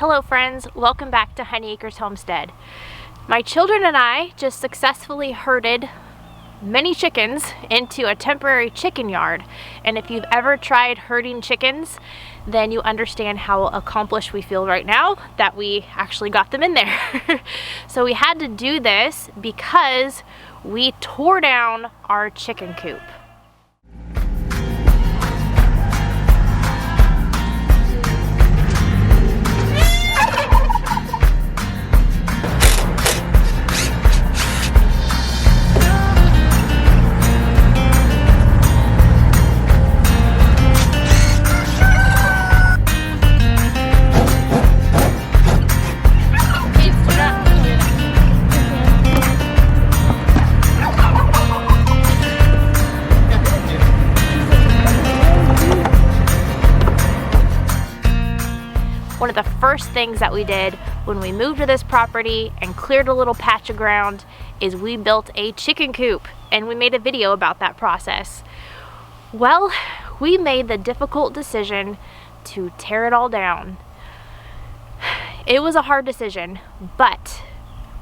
Hello friends, welcome back to Honey Acres Homestead. My children and I just successfully herded many chickens into a temporary chicken yard. And if you've ever tried herding chickens, then you understand how accomplished we feel right now that we actually got them in there. So we had to do this because we tore down our chicken coop. One of the first things that we did when we moved to this property and cleared a little patch of ground is we built a chicken coop, and we made a video about that process. Well, we made the difficult decision to tear it all down. It was a hard decision, but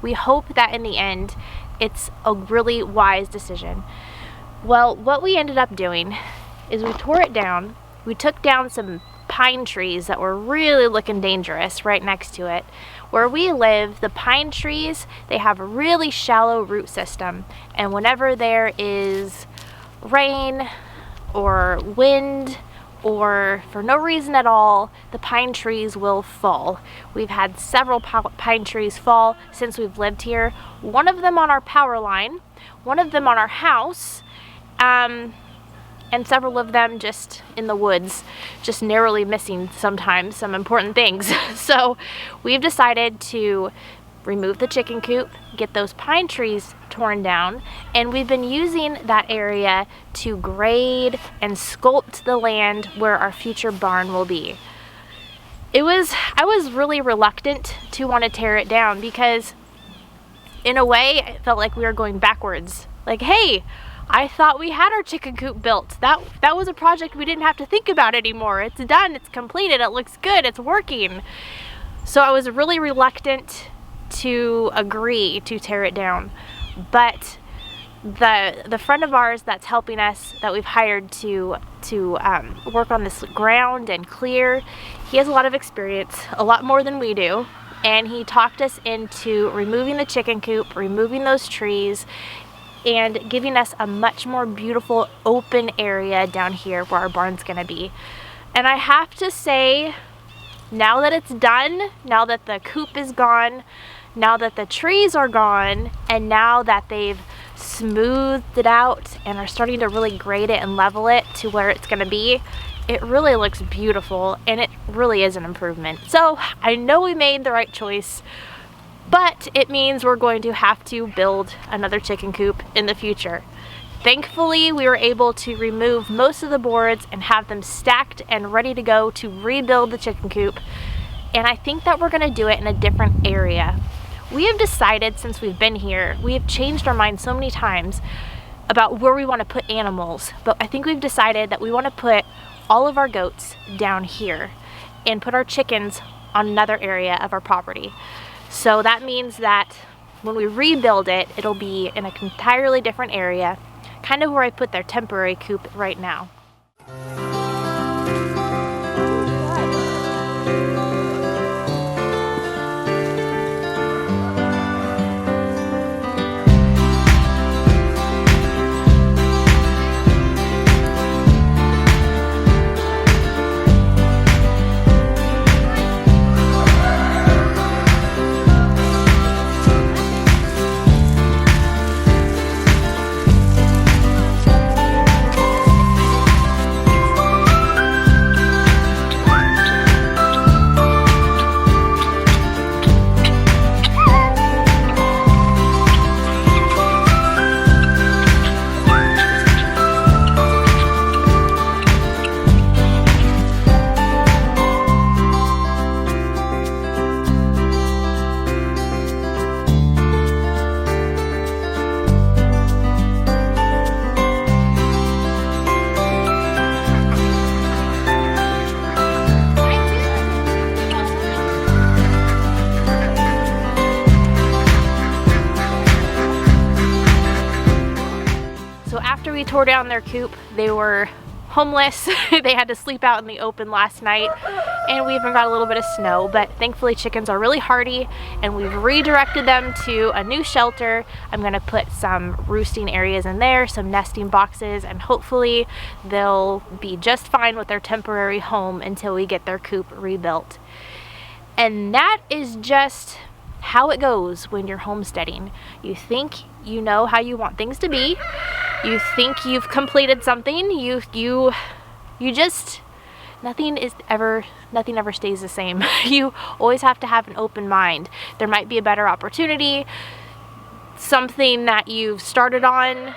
we hope that in the end it's a really wise decision. Well, what we ended up doing is we tore it down. We took down some pine trees that were really looking dangerous right next to it. Where we live, the pine trees, they have a really shallow root system, and whenever there is rain or wind or for no reason at all, the pine trees will fall. We've had several pine trees fall since we've lived here. One of them on our power line, one of them on our house, and several of them just in the woods, just narrowly missing sometimes some important things. So we've decided to remove the chicken coop, get those pine trees torn down, and we've been using that area to grade and sculpt the land where our future barn will be. I was really reluctant to want to tear it down because in a way it felt like we were going backwards. Like, hey, I thought we had our chicken coop built. That was a project we didn't have to think about anymore. It's done, it's completed, it looks good, it's working. So I was really reluctant to agree to tear it down. But the friend of ours that's helping us, that we've hired to work on this ground and clear, he has a lot of experience, a lot more than we do. And he talked us into removing the chicken coop, removing those trees, and giving us a much more beautiful open area down here where our barn's gonna be. And I have to say, now that it's done, now that the coop is gone, now that the trees are gone, and now that they've smoothed it out and are starting to really grade it and level it to where it's gonna be, it really looks beautiful, and it really is an improvement. So I know we made the right choice, but it means we're going to have to build another chicken coop in the future. Thankfully, we were able to remove most of the boards and have them stacked and ready to go to rebuild the chicken coop. And I think that we're gonna do it in a different area. We have decided, since we've been here, we have changed our mind so many times about where we wanna put animals, but I think we've decided that we wanna put all of our goats down here and put our chickens on another area of our property. So that means that when we rebuild it, it'll be in an entirely different area, kind of where I put their temporary coop right now. after we tore down their coop, they were homeless. They had to sleep out in the open last night, and we even got a little bit of snow, but thankfully chickens are really hardy, and we've redirected them to a new shelter. I'm gonna put some roosting areas in there, some nesting boxes, and hopefully they'll be just fine with their temporary home until we get their coop rebuilt. And that is just how it goes when you're homesteading. You think you know how you want things to be. You think you've completed something. You just, nothing ever stays the same. You always have to have an open mind. There might be a better opportunity. Something that you've started on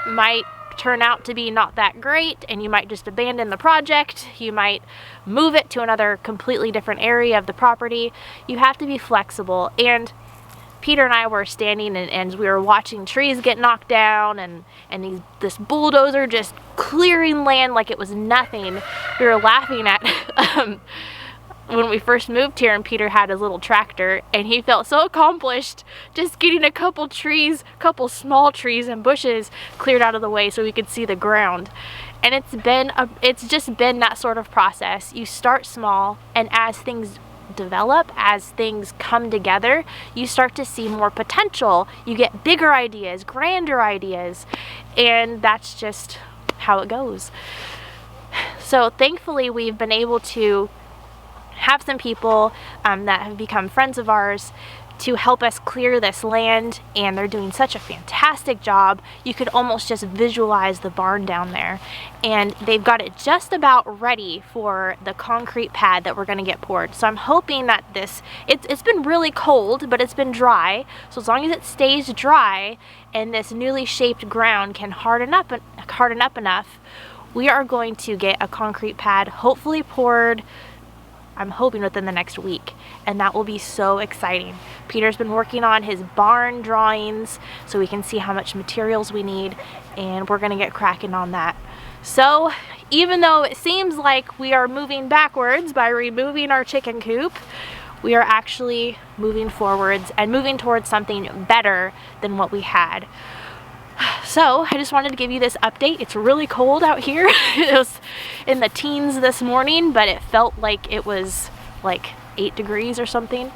might turn out to be not that great, and you might just abandon the project. You might move it to another completely different area of the property. You have to be flexible. And Peter and I were standing and we were watching trees get knocked down, and this bulldozer just clearing land like it was nothing. We were laughing at when we first moved here, and Peter had his little tractor, and he felt so accomplished just getting a couple small trees and bushes cleared out of the way so we could see the ground. And it's just been that sort of process. You start small, and as things develop, as things come together, you start to see more potential. You get bigger ideas, grander ideas, and that's just how it goes. So thankfully we've been able to have some people that have become friends of ours to help us clear this land, and they're doing such a fantastic job. You could almost just visualize the barn down there, and they've got it just about ready for the concrete pad that we're going to get poured. So I'm hoping that it's been really cold, but it's been dry, so as long as it stays dry and this newly shaped ground can harden up enough, we are going to get a concrete pad hopefully poured, I'm hoping within the next week, and that will be so exciting. Peter's been working on his barn drawings so we can see how much materials we need, and we're gonna get cracking on that. So even though it seems like we are moving backwards by removing our chicken coop, we are actually moving forwards and moving towards something better than what we had. So I just wanted to give you this update. It's really cold out here. It was in the teens this morning, but it felt like it was like 8 degrees or something.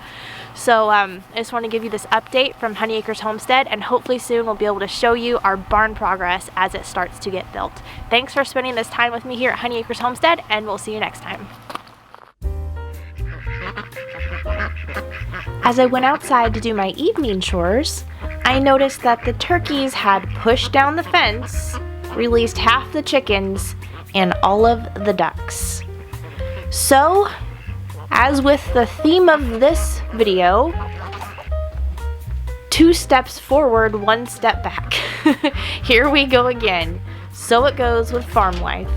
So I just want to give you this update from Honey Acres Homestead, and hopefully soon we'll be able to show you our barn progress as it starts to get built. Thanks for spending this time with me here at Honey Acres Homestead, and we'll see you next time. As I went outside to do my evening chores, I noticed that the turkeys had pushed down the fence, released half the chickens, and all of the ducks. So, as with the theme of this video, 2 steps forward, 1 step back. Here we go again. So it goes with farm life.